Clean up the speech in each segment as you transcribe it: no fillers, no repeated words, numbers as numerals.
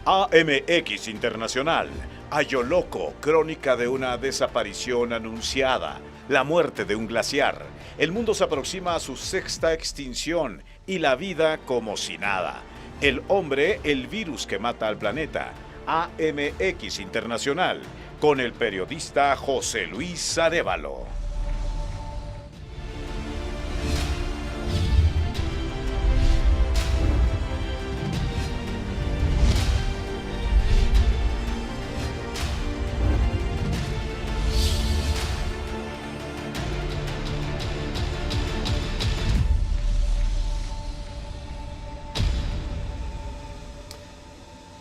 AMX Internacional. Ayoloco, crónica de una desaparición anunciada. La muerte de un glaciar. El mundo se aproxima a su sexta extinción y la vida como si nada. El hombre, el virus que mata al planeta. AMX Internacional, con el periodista José Luis Arévalo.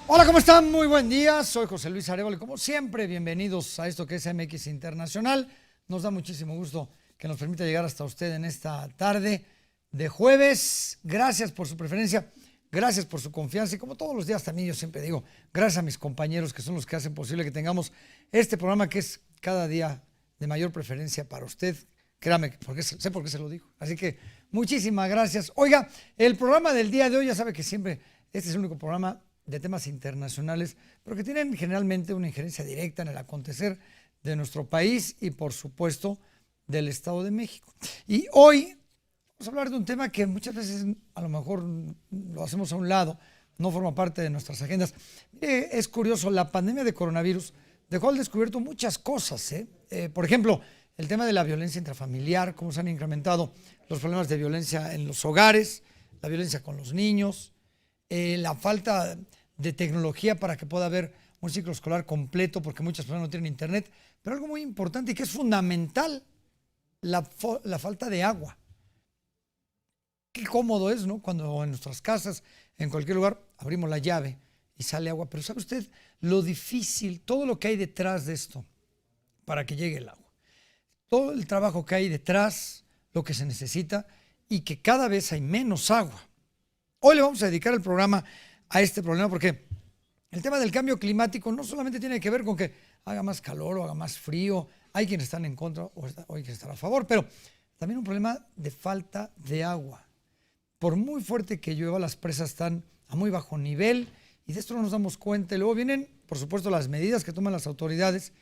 Hola, ¿cómo están? Muy buen día, soy José Luis Arévalo y como siempre, bienvenidos a esto que es MX Internacional. Nos da muchísimo gusto que nos permita llegar hasta usted en esta tarde de jueves. Gracias por su preferencia, gracias por su confianza y como todos los días también yo siempre digo, gracias a mis compañeros que son los que hacen posible que tengamos este programa que es cada día de mayor preferencia para usted. Créame, porque sé por qué se lo digo. Así que muchísimas gracias. Oiga, el programa del día de hoy, ya sabe que siempre este es el único programa de temas internacionales, pero que tienen generalmente una injerencia directa en el acontecer de nuestro país y, por supuesto, del Estado de México. Y hoy vamos a hablar de un tema que muchas veces a lo mejor lo hacemos a un lado, no forma parte de nuestras agendas. Es curioso, la pandemia de coronavirus dejó al descubierto muchas cosas. Por ejemplo, el tema de la violencia intrafamiliar, cómo se han incrementado los problemas de violencia en los hogares, la violencia con los niños, la falta de tecnología para que pueda haber un ciclo escolar completo, porque muchas personas no tienen internet, pero algo muy importante y que es fundamental, la falta de agua. Qué cómodo es, ¿no? Cuando en nuestras casas, en cualquier lugar, abrimos la llave y sale agua, pero ¿sabe usted lo difícil, todo lo que hay detrás de esto para que llegue el agua? Todo el trabajo que hay detrás, lo que se necesita y que cada vez hay menos agua. Hoy le vamos a dedicar el programa a este problema porque el tema del cambio climático no solamente tiene que ver con que haga más calor o haga más frío, hay quienes están en contra o hay quienes están a favor, pero también un problema de falta de agua. Por muy fuerte que llueva, las presas están a muy bajo nivel y de esto no nos damos cuenta. Y luego vienen, por supuesto, las medidas que toman las autoridades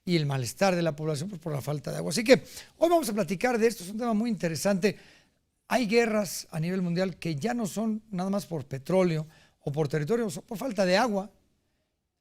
y el malestar de la población pues, por la falta de agua. Así que hoy vamos a platicar de esto, es un tema muy interesante. Hay guerras a nivel mundial que ya no son nada más por petróleo o por territorio, son por falta de agua.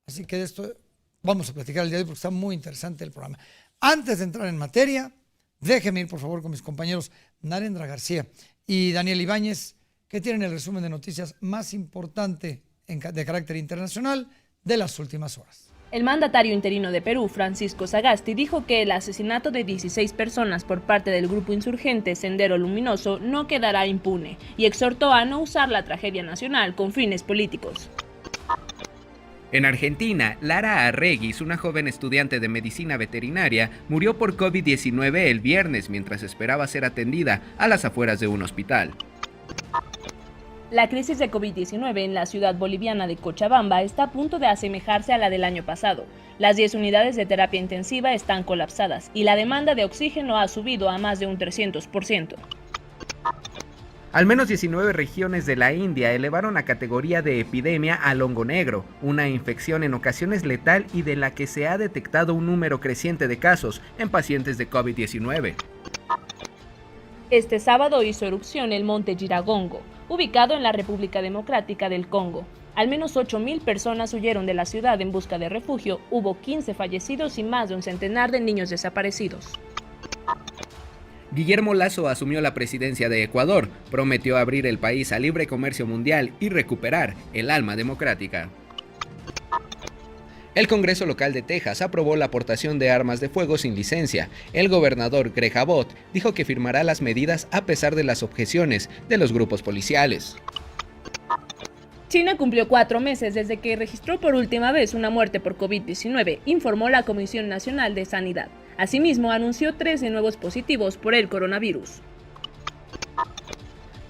Así que de esto vamos a platicar el día de hoy porque está muy interesante el programa. Antes de entrar en materia, déjenme ir por favor con mis compañeros Narendra García y Daniel Ibáñez, que tienen el resumen de noticias más importante de carácter internacional de las últimas horas. El mandatario interino de Perú, Francisco Sagasti, dijo que el asesinato de 16 personas por parte del grupo insurgente Sendero Luminoso no quedará impune y exhortó a no usar la tragedia nacional con fines políticos. En Argentina, Lara Arreguis, una joven estudiante de medicina veterinaria, murió por COVID-19 el viernes mientras esperaba ser atendida a las afueras de un hospital. La crisis de COVID-19 en la ciudad boliviana de Cochabamba está a punto de asemejarse a la del año pasado. Las 10 unidades de terapia intensiva están colapsadas y la demanda de oxígeno ha subido a más de un 300%. Al menos 19 regiones de la India elevaron a categoría de epidemia al hongo negro, una infección en ocasiones letal y de la que se ha detectado un número creciente de casos en pacientes de COVID-19. Este sábado hizo erupción el monte Giragongo, ubicado en la República Democrática del Congo. Al menos 8.000 personas huyeron de la ciudad en busca de refugio, hubo 15 fallecidos y más de un centenar de niños desaparecidos. Guillermo Lasso asumió la presidencia de Ecuador, prometió abrir el país al libre comercio mundial y recuperar el alma democrática. El Congreso local de Texas aprobó la aportación de armas de fuego sin licencia. El gobernador Greg Abbott dijo que firmará las medidas a pesar de las objeciones de los grupos policiales. China cumplió 4 meses desde que registró por última vez una muerte por COVID-19, informó la Comisión Nacional de Sanidad. Asimismo, anunció 13 nuevos positivos por el coronavirus.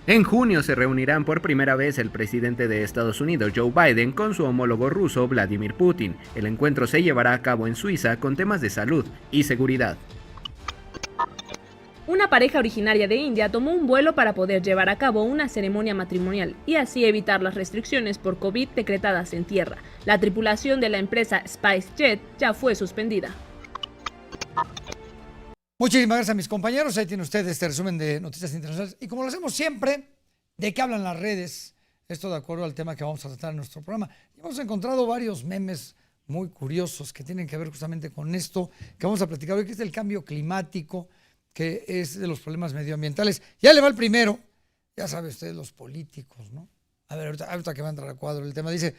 En junio se reunirán por primera vez el presidente de Estados Unidos, Joe Biden, con su homólogo ruso, Vladimir Putin. El encuentro se llevará a cabo en Suiza con temas de salud y seguridad. Una pareja originaria de India tomó un vuelo para poder llevar a cabo una ceremonia matrimonial y así evitar las restricciones por COVID decretadas en tierra. La tripulación de la empresa SpiceJet ya fue suspendida. Muchísimas gracias a mis compañeros. Ahí tiene usted este resumen de noticias internacionales. Y como lo hacemos siempre, ¿de qué hablan las redes? Esto de acuerdo al tema que vamos a tratar en nuestro programa. Y hemos encontrado varios memes muy curiosos que tienen que ver justamente con esto que vamos a platicar hoy, que es el cambio climático, que es de los problemas medioambientales. Ya le va el primero. Ya sabe usted, los políticos, ¿no? A ver, ahorita que va a entrar a cuadro el tema. Dice,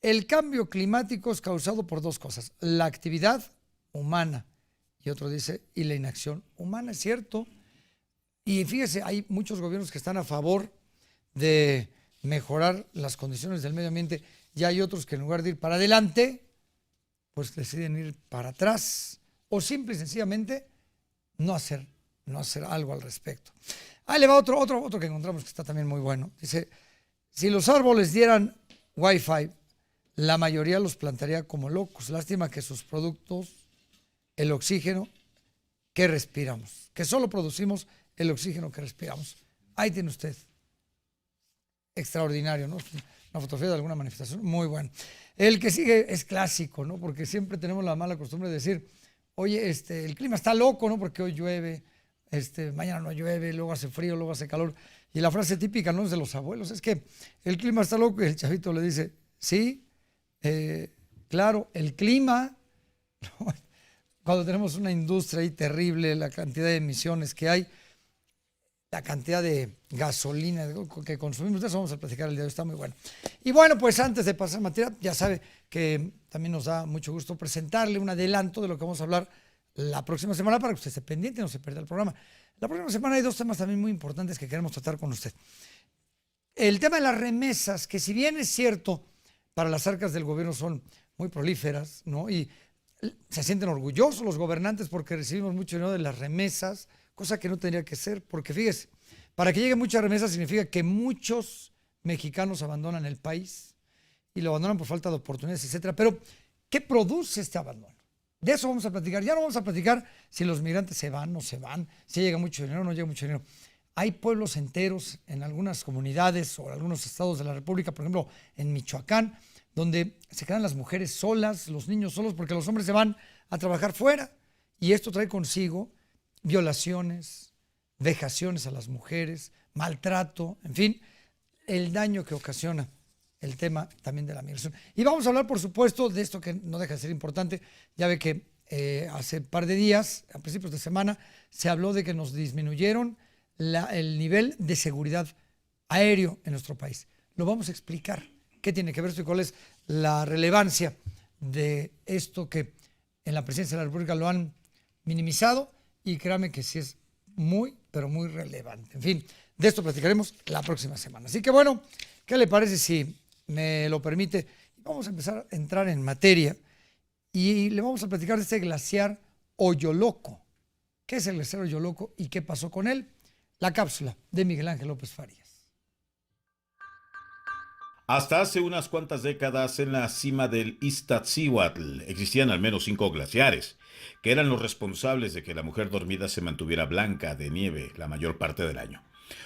el cambio climático es causado por dos cosas. La actividad humana. Y otro dice, y la inacción humana, es cierto. Y fíjese, hay muchos gobiernos que están a favor de mejorar las condiciones del medio ambiente y hay otros que en lugar de ir para adelante, pues deciden ir para atrás o simple y sencillamente no hacer algo al respecto. Ahí le va otro que encontramos que está también muy bueno. Dice, si los árboles dieran Wi-Fi, la mayoría los plantaría como locos. Lástima que sus productos, el oxígeno que respiramos, que solo producimos el oxígeno que respiramos. Ahí tiene usted. Extraordinario, ¿no? Una fotografía de alguna manifestación, muy bueno. El que sigue es clásico, ¿no? Porque siempre tenemos la mala costumbre de decir, oye, el clima está loco, ¿no? Porque hoy llueve, mañana no llueve, luego hace frío, luego hace calor. Y la frase típica, ¿no? Es de los abuelos, es que el clima está loco y el chavito le dice, sí, claro, el clima... Cuando tenemos una industria ahí terrible, la cantidad de emisiones que hay, la cantidad de gasolina que consumimos, de eso vamos a platicar el día de hoy, está muy bueno. Y bueno, pues antes de pasar a materia, ya sabe que también nos da mucho gusto presentarle un adelanto de lo que vamos a hablar la próxima semana para que usted esté pendiente y no se pierda el programa. La próxima semana hay dos temas también muy importantes que queremos tratar con usted. El tema de las remesas, que si bien es cierto, para las arcas del gobierno son muy prolíferas, ¿no? Y se sienten orgullosos los gobernantes porque recibimos mucho dinero de las remesas, cosa que no tendría que ser, porque fíjese, para que llegue mucha remesa significa que muchos mexicanos abandonan el país y lo abandonan por falta de oportunidades, etcétera. Pero, ¿qué produce este abandono? De eso vamos a platicar. Ya no vamos a platicar si los migrantes se van, no se van, si llega mucho dinero o no llega mucho dinero. Hay pueblos enteros en algunas comunidades o en algunos estados de la República, por ejemplo, en Michoacán, donde se quedan las mujeres solas, los niños solos, porque los hombres se van a trabajar fuera. Y esto trae consigo violaciones, vejaciones a las mujeres, maltrato, en fin, el daño que ocasiona el tema también de la migración. Y vamos a hablar, por supuesto, de esto que no deja de ser importante. Ya ve que hace un par de días, a principios de semana, se habló de que nos disminuyeron el nivel de seguridad aéreo en nuestro país. Lo vamos a explicar. ¿Qué tiene que ver esto y cuál es la relevancia de esto que en la presidencia de la República lo han minimizado? Y créame que sí es muy, pero muy relevante. En fin, de esto platicaremos la próxima semana. Así que bueno, ¿qué le parece si me lo permite? Vamos a empezar a entrar en materia y le vamos a platicar de este glaciar Olloloco. ¿Qué es el glaciar Olloloco y qué pasó con él? La cápsula de Miguel Ángel López Farías. Hasta hace unas cuantas décadas en la cima del Iztaccíhuatl existían al menos 5 glaciares, que eran los responsables de que la mujer dormida se mantuviera blanca de nieve la mayor parte del año.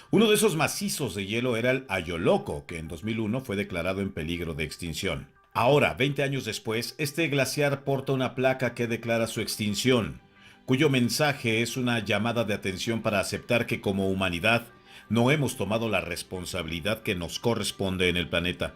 Uno de esos macizos de hielo era el Olloloco, que en 2001 fue declarado en peligro de extinción. Ahora, 20 años después, este glaciar porta una placa que declara su extinción, cuyo mensaje es una llamada de atención para aceptar que como humanidad no hemos tomado la responsabilidad que nos corresponde en el planeta.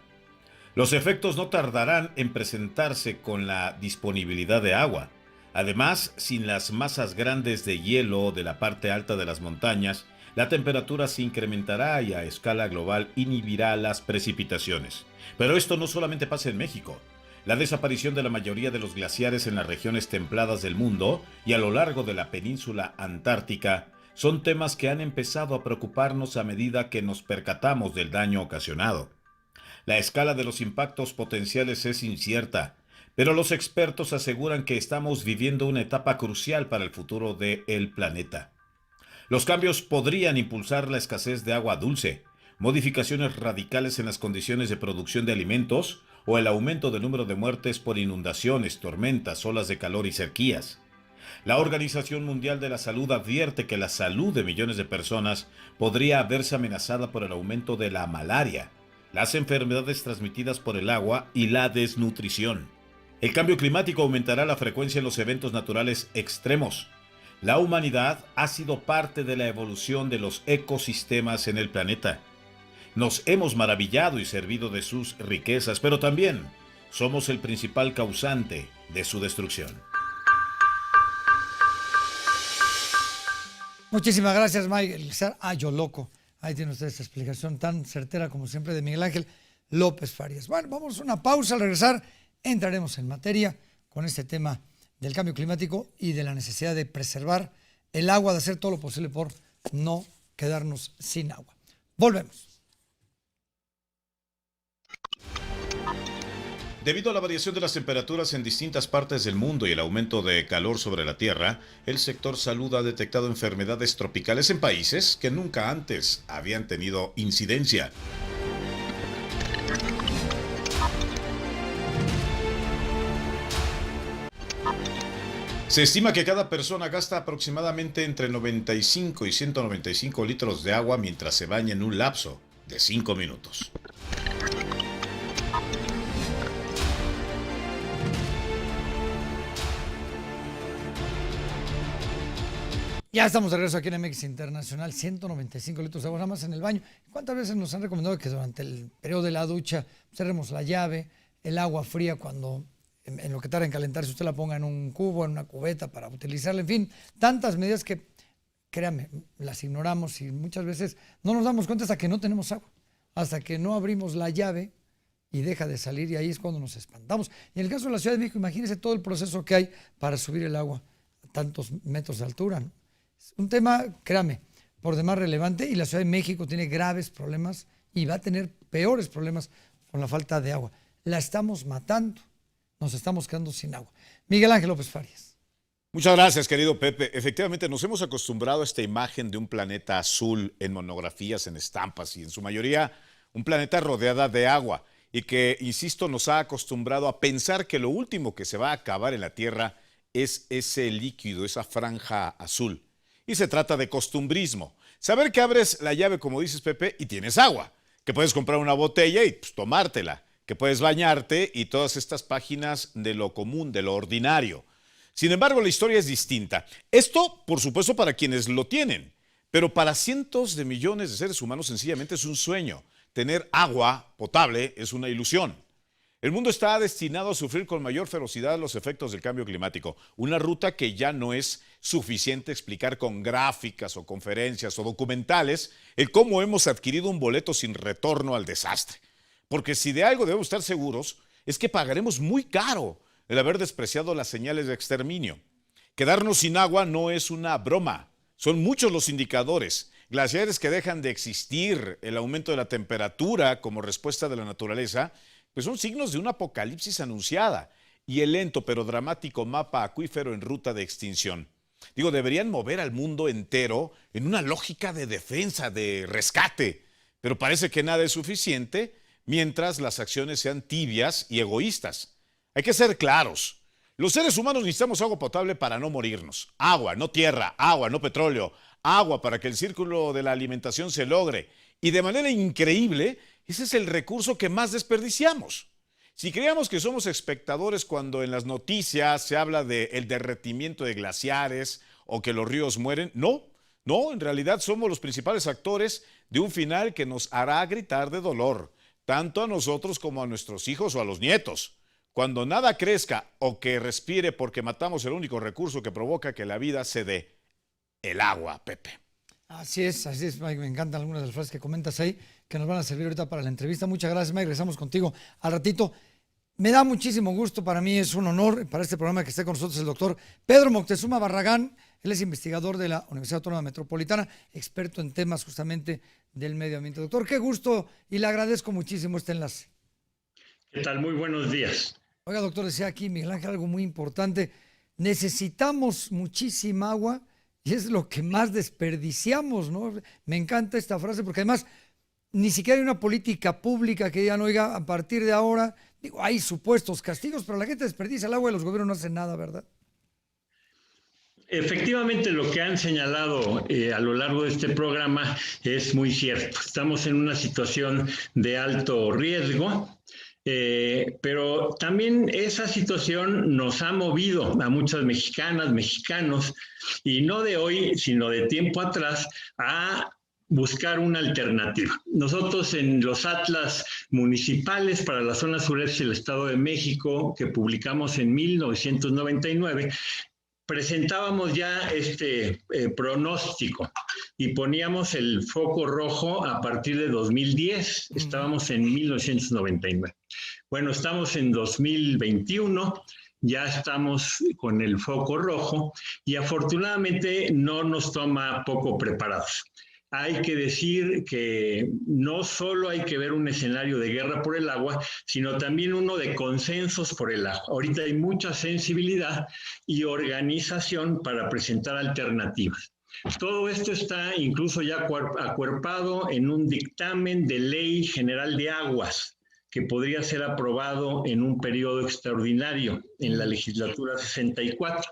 Los efectos no tardarán en presentarse con la disponibilidad de agua. Además, sin las masas grandes de hielo de la parte alta de las montañas, la temperatura se incrementará y a escala global inhibirá las precipitaciones. Pero esto no solamente pasa en México. La desaparición de la mayoría de los glaciares en las regiones templadas del mundo y a lo largo de la península antártica son temas que han empezado a preocuparnos a medida que nos percatamos del daño ocasionado. La escala de los impactos potenciales es incierta, pero los expertos aseguran que estamos viviendo una etapa crucial para el futuro del planeta. Los cambios podrían impulsar la escasez de agua dulce, modificaciones radicales en las condiciones de producción de alimentos o el aumento del número de muertes por inundaciones, tormentas, olas de calor y sequías. La Organización Mundial de la Salud advierte que la salud de millones de personas podría verse amenazada por el aumento de la malaria, las enfermedades transmitidas por el agua y la desnutrición. El cambio climático aumentará la frecuencia en los eventos naturales extremos. La humanidad ha sido parte de la evolución de los ecosistemas en el planeta. Nos hemos maravillado y servido de sus riquezas, pero también somos el principal causante de su destrucción. Muchísimas gracias, Mike. El ser yo loco. Ahí tiene usted esta explicación tan certera como siempre de Miguel Ángel López Farías. Bueno, vamos a una pausa. Al regresar entraremos en materia con este tema del cambio climático y de la necesidad de preservar el agua, de hacer todo lo posible por no quedarnos sin agua. Volvemos. Debido a la variación de las temperaturas en distintas partes del mundo y el aumento de calor sobre la Tierra, el sector salud ha detectado enfermedades tropicales en países que nunca antes habían tenido incidencia. Se estima que cada persona gasta aproximadamente entre 95 y 195 litros de agua mientras se baña en un lapso de 5 minutos. Ya estamos de regreso aquí en MX Internacional, 195 litros de agua nada más en el baño. ¿Cuántas veces nos han recomendado que durante el periodo de la ducha cerremos la llave, el agua fría cuando en lo que tarda en calentarse usted la ponga en un cubo, en una cubeta para utilizarla? En fin, tantas medidas que, créame, las ignoramos y muchas veces no nos damos cuenta hasta que no tenemos agua, hasta que no abrimos la llave y deja de salir, y ahí es cuando nos espantamos. Y en el caso de la Ciudad de México, imagínese todo el proceso que hay para subir el agua a tantos metros de altura, ¿no? Un tema, créame, por demás relevante, y la Ciudad de México tiene graves problemas y va a tener peores problemas con la falta de agua. La estamos matando, nos estamos quedando sin agua. Miguel Ángel López Farías. Muchas gracias, querido Pepe. Efectivamente, nos hemos acostumbrado a esta imagen de un planeta azul en monografías, en estampas y en su mayoría un planeta rodeada de agua y que, insisto, nos ha acostumbrado a pensar que lo último que se va a acabar en la Tierra es ese líquido, esa franja azul. Y se trata de costumbrismo. Saber que abres la llave, como dices, Pepe, y tienes agua. Que puedes comprar una botella y pues, tomártela. Que puedes bañarte y todas estas páginas de lo común, de lo ordinario. Sin embargo, la historia es distinta. Esto, por supuesto, para quienes lo tienen. Pero para cientos de millones de seres humanos sencillamente es un sueño. Tener agua potable es una ilusión. El mundo está destinado a sufrir con mayor ferocidad los efectos del cambio climático, una ruta que ya no es suficiente explicar con gráficas o conferencias o documentales el cómo hemos adquirido un boleto sin retorno al desastre. Porque si de algo debemos estar seguros, es que pagaremos muy caro el haber despreciado las señales de exterminio. Quedarnos sin agua no es una broma, son muchos los indicadores. Glaciares que dejan de existir, el aumento de la temperatura como respuesta de la naturaleza, pues son signos de una apocalipsis anunciada y el lento pero dramático mapa acuífero en ruta de extinción. Digo, deberían mover al mundo entero en una lógica de defensa, de rescate, pero parece que nada es suficiente mientras las acciones sean tibias y egoístas. Hay que ser claros. Los seres humanos necesitamos agua potable para no morirnos. Agua, no tierra, agua, no petróleo. Agua para que el círculo de la alimentación se logre. Y de manera increíble, ese es el recurso que más desperdiciamos. Si creíamos que somos espectadores cuando en las noticias se habla del derretimiento de glaciares o que los ríos mueren, no, en realidad somos los principales actores de un final que nos hará gritar de dolor, tanto a nosotros como a nuestros hijos o a los nietos. Cuando nada crezca o que respire porque matamos el único recurso que provoca que la vida se dé, el agua, Pepe. Así es, Mike. Me encantan algunas de las frases que comentas ahí, que nos van a servir ahorita para la entrevista. Muchas gracias, Mike. Regresamos contigo al ratito. Me da muchísimo gusto, para mí es un honor para este programa que esté con nosotros el doctor Pedro Moctezuma Barragán. Él es investigador de la Universidad Autónoma Metropolitana, experto en temas justamente del medio ambiente. Doctor, qué gusto y le agradezco muchísimo este enlace. ¿Qué tal? Muy buenos días. Oiga, doctor, decía aquí Miguel Ángel algo muy importante. Necesitamos muchísima agua y es lo que más desperdiciamos, ¿no? Me encanta esta frase porque además ni siquiera hay una política pública que digan, oiga, a partir de ahora, digo, hay supuestos castigos, pero la gente desperdicia el agua y los gobiernos no hacen nada, ¿verdad? Efectivamente, lo que han señalado a lo largo de este programa es muy cierto. Estamos en una situación de alto riesgo, pero también esa situación nos ha movido a muchas mexicanas, mexicanos, y no de hoy, sino de tiempo atrás, a buscar una alternativa. Nosotros en los atlas municipales para la zona sureste del Estado de México, que publicamos en 1999, presentábamos ya este pronóstico y poníamos el foco rojo a partir de 2010. Estábamos en 1999. Bueno, estamos en 2021, ya estamos con el foco rojo y afortunadamente no nos toma poco preparados. Hay que decir que no solo hay que ver un escenario de guerra por el agua, sino también uno de consensos por el agua. Ahorita hay mucha sensibilidad y organización para presentar alternativas. Todo esto está incluso ya acuerpado en un dictamen de Ley General de Aguas, que podría ser aprobado en un periodo extraordinario en la legislatura 64.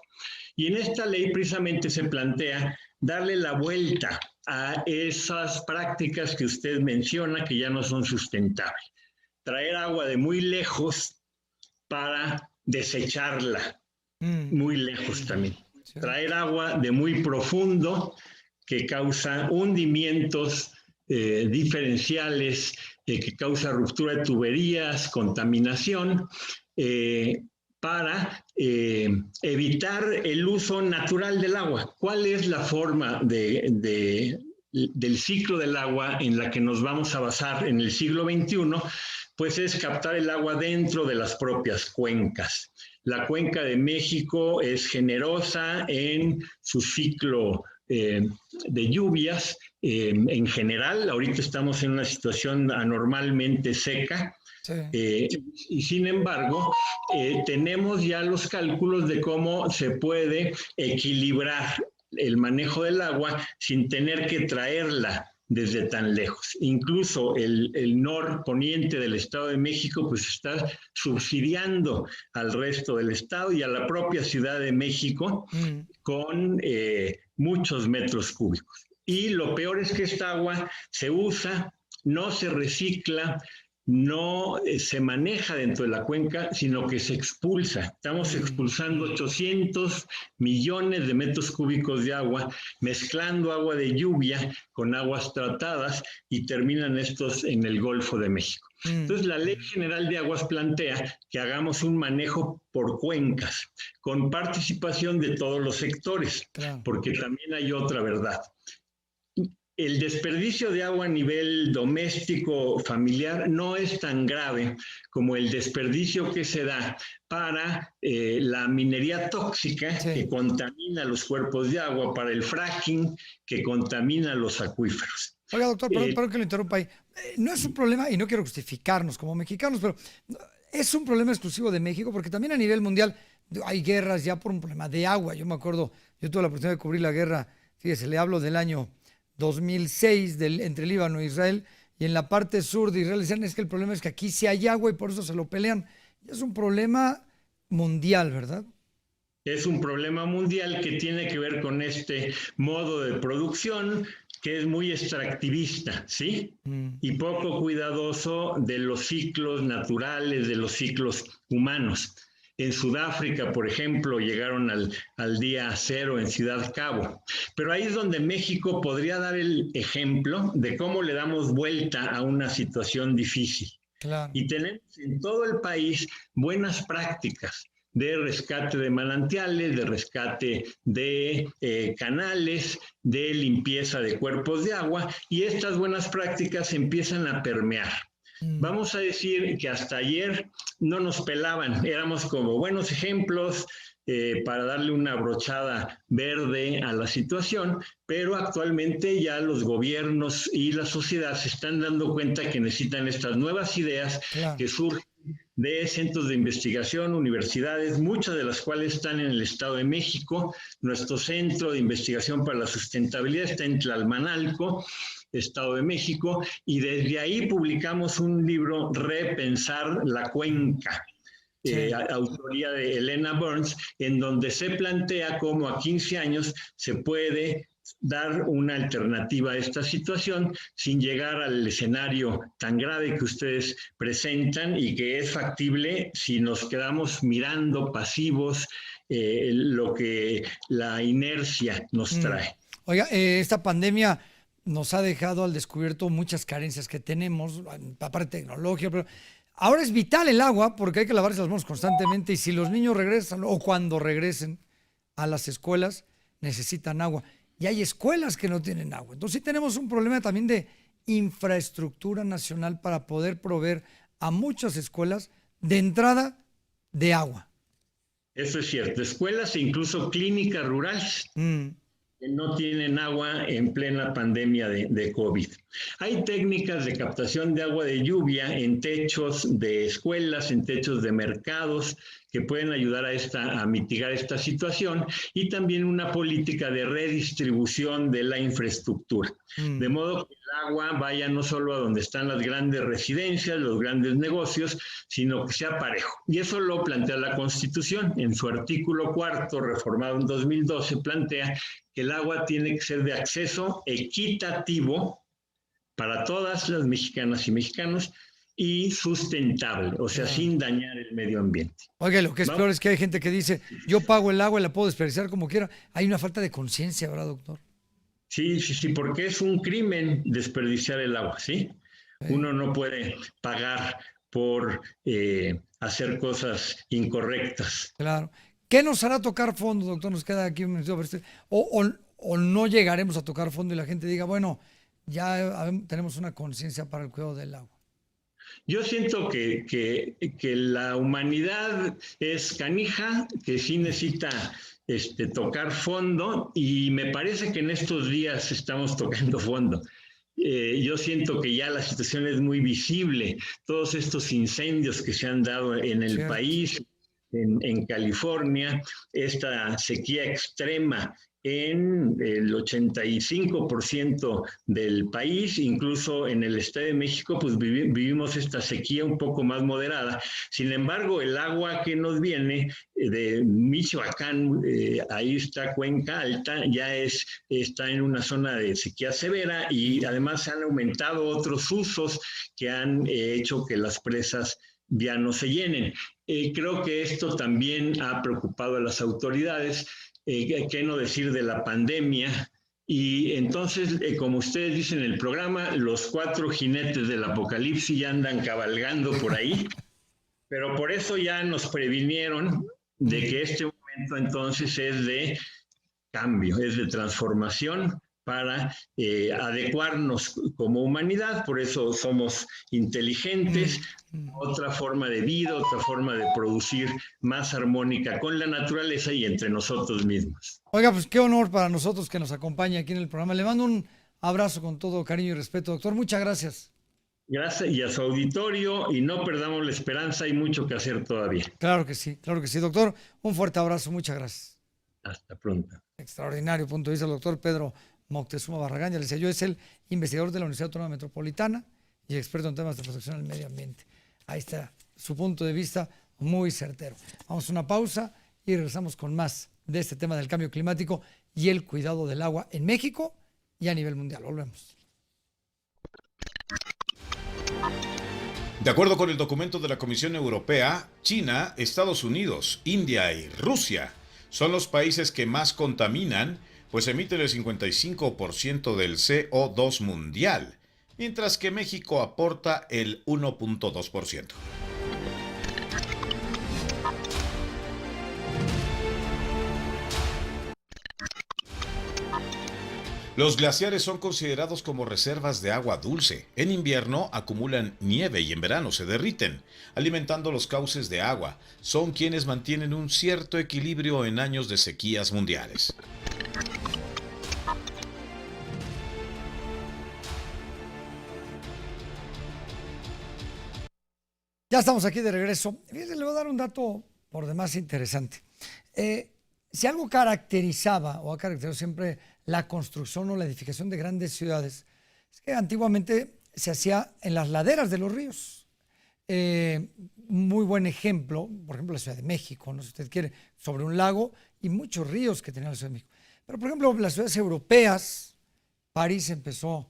Y en esta ley precisamente se plantea darle la vuelta a esas prácticas que usted menciona que ya no son sustentables. Traer agua de muy lejos para desecharla, muy lejos también. Traer agua de muy profundo que causa hundimientos diferenciales, que causa ruptura de tuberías, contaminación, para evitar el uso natural del agua. ¿Cuál es la forma del ciclo del agua en la que nos vamos a basar en el siglo XXI? Pues es captar el agua dentro de las propias cuencas. La cuenca de México es generosa en su ciclo de lluvias en general. Ahorita estamos en una situación anormalmente seca. Sí. Y sin embargo, tenemos ya los cálculos de cómo se puede equilibrar el manejo del agua sin tener que traerla desde tan lejos. Incluso el norponiente del Estado de México pues está subsidiando al resto del estado y a la propia Ciudad de México con muchos metros cúbicos. Y lo peor es que esta agua se usa, no se recicla, no se maneja dentro de la cuenca, sino que se expulsa. Estamos expulsando 800 millones de metros cúbicos de agua, mezclando agua de lluvia con aguas tratadas y terminan estos en el Golfo de México. Entonces, la Ley General de Aguas plantea que hagamos un manejo por cuencas, con participación de todos los sectores, porque también hay otra verdad. El desperdicio de agua a nivel doméstico, familiar, no es tan grave como el desperdicio que se da para la minería tóxica que contamina los cuerpos de agua, para el fracking que contamina los acuíferos. Oiga, doctor, perdón que lo interrumpa ahí. No es un problema, y no quiero justificarnos como mexicanos, pero es un problema exclusivo de México, porque también a nivel mundial hay guerras ya por un problema de agua. Yo me acuerdo, yo tuve la oportunidad de cubrir la guerra, fíjese, le hablo del año 2006 entre Líbano e Israel, y en la parte sur de Israel decían es que el problema es que aquí sí hay agua y por eso se lo pelean. Es un problema mundial, ¿verdad? Es un problema mundial que tiene que ver con este modo de producción que es muy extractivista, ¿sí? Y poco cuidadoso de los ciclos naturales, de los ciclos humanos. En Sudáfrica, por ejemplo, llegaron al día cero en Ciudad Cabo. Pero ahí es donde México podría dar el ejemplo de cómo le damos vuelta a una situación difícil. Claro. Y tenemos en todo el país buenas prácticas de rescate de manantiales, de rescate de canales, de limpieza de cuerpos de agua, y estas buenas prácticas empiezan a permear. Vamos a decir que hasta ayer no nos pelaban, éramos como buenos ejemplos para darle una brochada verde a la situación, pero actualmente ya los gobiernos y la sociedad se están dando cuenta que necesitan estas nuevas ideas que surgen de centros de investigación, universidades, muchas de las cuales están en el Estado de México. Nuestro Centro de Investigación para la Sustentabilidad está en Tlalmanalco, Estado de México, y desde ahí publicamos un libro, Repensar la Cuenca. Sí. autoría de Elena Burns, en donde se plantea cómo a 15 años se puede dar una alternativa a esta situación sin llegar al escenario tan grave que ustedes presentan y que es factible si nos quedamos mirando pasivos lo que la inercia nos trae. Oiga, esta pandemia nos ha dejado al descubierto muchas carencias que tenemos, aparte de tecnología, pero ahora es vital el agua porque hay que lavarse las manos constantemente y si los niños regresan o cuando regresen a las escuelas necesitan agua. Y hay escuelas que no tienen agua. Entonces sí tenemos un problema también de infraestructura nacional para poder proveer a muchas escuelas de entrada de agua. Eso es cierto. Escuelas e incluso clínicas rurales que no tienen agua en plena pandemia de COVID. Hay técnicas de captación de agua de lluvia en techos de escuelas, en techos de mercados, que pueden ayudar a mitigar esta situación, y también una política de redistribución de la infraestructura. De modo que el agua vaya no solo a donde están las grandes residencias, los grandes negocios, sino que sea parejo. Y eso lo plantea la Constitución. En su artículo 4, reformado en 2012, plantea que el agua tiene que ser de acceso equitativo para todas las mexicanas y mexicanos y sustentable, o sea, sin dañar el medio ambiente. Oiga, lo que es peor es que hay gente que dice, yo pago el agua y la puedo desperdiciar como quiera. Hay una falta de conciencia, ¿verdad, doctor? Sí, porque es un crimen desperdiciar el agua, ¿sí? Uno no puede pagar por hacer cosas incorrectas. Claro. ¿Qué nos hará tocar fondo, doctor? Nos queda aquí un minuto. O no llegaremos a tocar fondo y la gente diga, bueno, ya tenemos una conciencia para el cuidado del agua. Yo siento que la humanidad es canija, que sí necesita tocar fondo, y me parece que en estos días estamos tocando fondo. Yo siento que ya la situación es muy visible, todos estos incendios que se han dado en el país, en California, esta sequía extrema en el 85% del país, incluso en el Estado de México, pues vivimos esta sequía un poco más moderada. Sin embargo, el agua que nos viene de Michoacán, ahí está Cuenca Alta, ya está en una zona de sequía severa, y además se han aumentado otros usos que han hecho que las presas ya no se llenen. Creo que esto también ha preocupado a las autoridades. ¿Qué no decir de la pandemia? Y entonces, como ustedes dicen en el programa, los 4 jinetes del apocalipsis ya andan cabalgando por ahí, pero por eso ya nos previnieron de que este momento entonces es de cambio, es de transformación para adecuarnos como humanidad. Por eso somos inteligentes, otra forma de vida, otra forma de producir más armónica con la naturaleza y entre nosotros mismos. Oiga, pues qué honor para nosotros que nos acompañe aquí en el programa. Le mando un abrazo con todo cariño y respeto, doctor. Muchas gracias. Gracias, y a su auditorio, y no perdamos la esperanza, hay mucho que hacer todavía. Claro que sí, doctor. Un fuerte abrazo, muchas gracias. Hasta pronto. Extraordinario punto de vista el doctor Pedro Moctezuma Barragán. Ya les decía, yo es el investigador de la Universidad Autónoma Metropolitana y experto en temas de protección del medio ambiente. Ahí está su punto de vista muy certero. Vamos a una pausa y regresamos con más de este tema del cambio climático y el cuidado del agua en México y a nivel mundial. Volvemos. De acuerdo con el documento de la Comisión Europea, China, Estados Unidos, India y Rusia son los países que más contaminan, pues emiten el 55% del CO2 mundial, mientras que México aporta el 1.2%. Los glaciares son considerados como reservas de agua dulce. En invierno acumulan nieve y en verano se derriten, alimentando los cauces de agua. Son quienes mantienen un cierto equilibrio en años de sequías mundiales. Ya estamos aquí de regreso. Le voy a dar un dato por demás interesante. Si algo caracterizaba o ha caracterizado siempre la construcción o la edificación de grandes ciudades, es que antiguamente se hacía en las laderas de los ríos. muy buen ejemplo, por ejemplo, la Ciudad de México, no sé si usted quiere, sobre un lago y muchos ríos que tenía la Ciudad de México. Pero, por ejemplo, las ciudades europeas, París empezó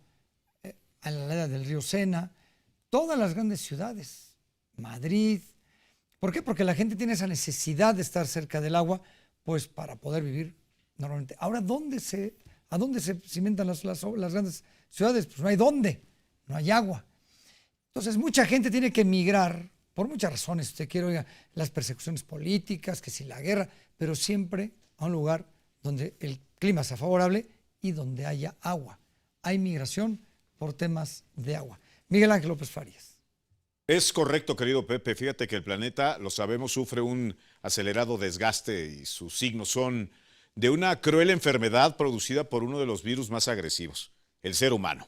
a la ladera del río Sena, todas las grandes ciudades, Madrid. ¿Por qué? Porque la gente tiene esa necesidad de estar cerca del agua, pues para poder vivir normalmente. Ahora, ¿a dónde se cimentan las grandes ciudades? Pues no hay dónde, no hay agua. Entonces, mucha gente tiene que emigrar, por muchas razones. Usted quiere, oiga, las persecuciones políticas, que si la guerra, pero siempre a un lugar donde el clima sea favorable y donde haya agua. Hay migración por temas de agua. Miguel Ángel López Farías. Es correcto, querido Pepe. Fíjate que el planeta, lo sabemos, sufre un acelerado desgaste y sus signos son de una cruel enfermedad producida por uno de los virus más agresivos, el ser humano.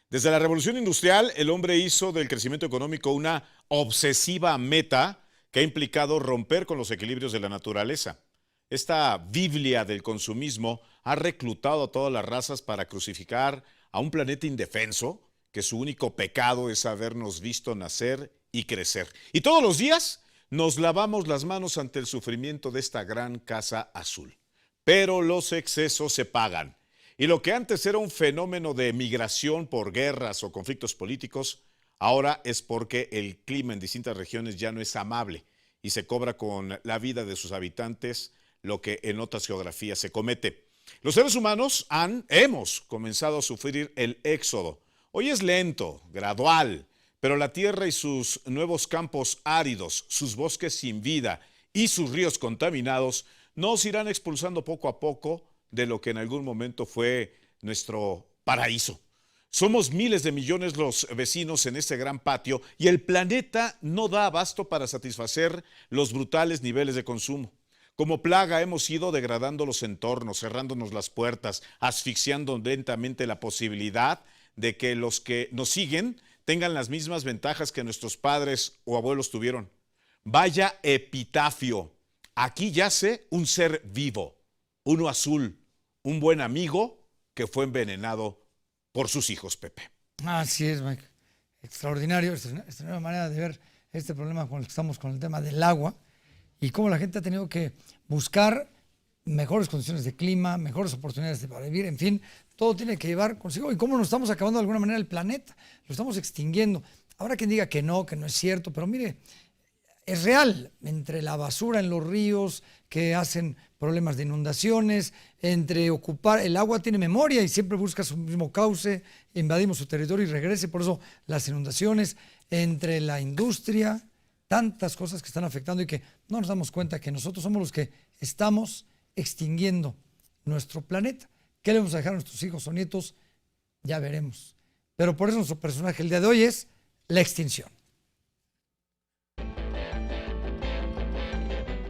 Desde la Revolución Industrial, el hombre hizo del crecimiento económico una obsesiva meta que ha implicado romper con los equilibrios de la naturaleza. Esta Biblia del consumismo ha reclutado a todas las razas para crucificar a un planeta indefenso, que su único pecado es habernos visto nacer y crecer. Y todos los días nos lavamos las manos ante el sufrimiento de esta gran casa azul. Pero los excesos se pagan. Y lo que antes era un fenómeno de migración por guerras o conflictos políticos, ahora es porque el clima en distintas regiones ya no es amable y se cobra con la vida de sus habitantes lo que en otras geografías se comete. Los seres humanos hemos comenzado a sufrir el éxodo. Hoy es lento, gradual, pero la tierra y sus nuevos campos áridos, sus bosques sin vida y sus ríos contaminados nos irán expulsando poco a poco de lo que en algún momento fue nuestro paraíso. Somos miles de millones los vecinos en este gran patio y el planeta no da abasto para satisfacer los brutales niveles de consumo. Como plaga hemos ido degradando los entornos, cerrándonos las puertas, asfixiando lentamente la posibilidad de que los que nos siguen tengan las mismas ventajas que nuestros padres o abuelos tuvieron. Vaya epitafio. Aquí yace un ser vivo, uno azul, un buen amigo que fue envenenado por sus hijos, Pepe. Así es, Mike. Extraordinario, esta nueva manera de ver este problema con el que estamos con el tema del agua y cómo la gente ha tenido que buscar mejores condiciones de clima, mejores oportunidades para vivir, en fin, todo tiene que llevar consigo. Y cómo nos estamos acabando de alguna manera el planeta, lo estamos extinguiendo. Habrá quien diga que no es cierto, pero mire, es real. Entre la basura en los ríos que hacen problemas de inundaciones, entre ocupar, el agua tiene memoria y siempre busca su mismo cauce, invadimos su territorio y regrese, por eso las inundaciones, entre la industria, tantas cosas que están afectando y que no nos damos cuenta que nosotros somos los que estamos extinguiendo nuestro planeta. ¿Qué le vamos a dejar a nuestros hijos o nietos? Ya veremos. Pero por eso nuestro personaje el día de hoy es la extinción.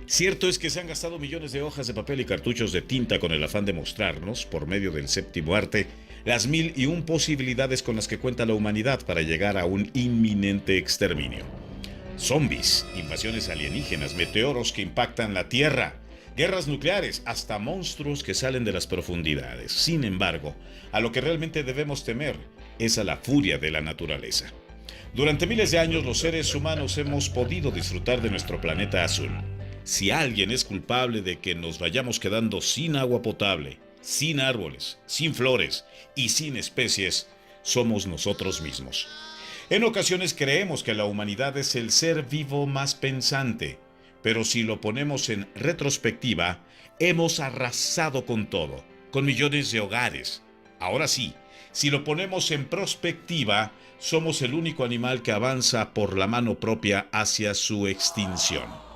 Cierto es que se han gastado millones de hojas de papel y cartuchos de tinta con el afán de mostrarnos, por medio del séptimo arte, las 1001 posibilidades con las que cuenta la humanidad para llegar a un inminente exterminio. Zombies, invasiones alienígenas, meteoros que impactan la Tierra, guerras nucleares, hasta monstruos que salen de las profundidades. Sin embargo, a lo que realmente debemos temer es a la furia de la naturaleza. Durante miles de años los seres humanos hemos podido disfrutar de nuestro planeta azul. Si alguien es culpable de que nos vayamos quedando sin agua potable, sin árboles, sin flores y sin especies, somos nosotros mismos. En ocasiones creemos que la humanidad es el ser vivo más pensante, pero si lo ponemos en retrospectiva, hemos arrasado con todo, con millones de hogares. Ahora sí, si lo ponemos en prospectiva, somos el único animal que avanza por la mano propia hacia su extinción.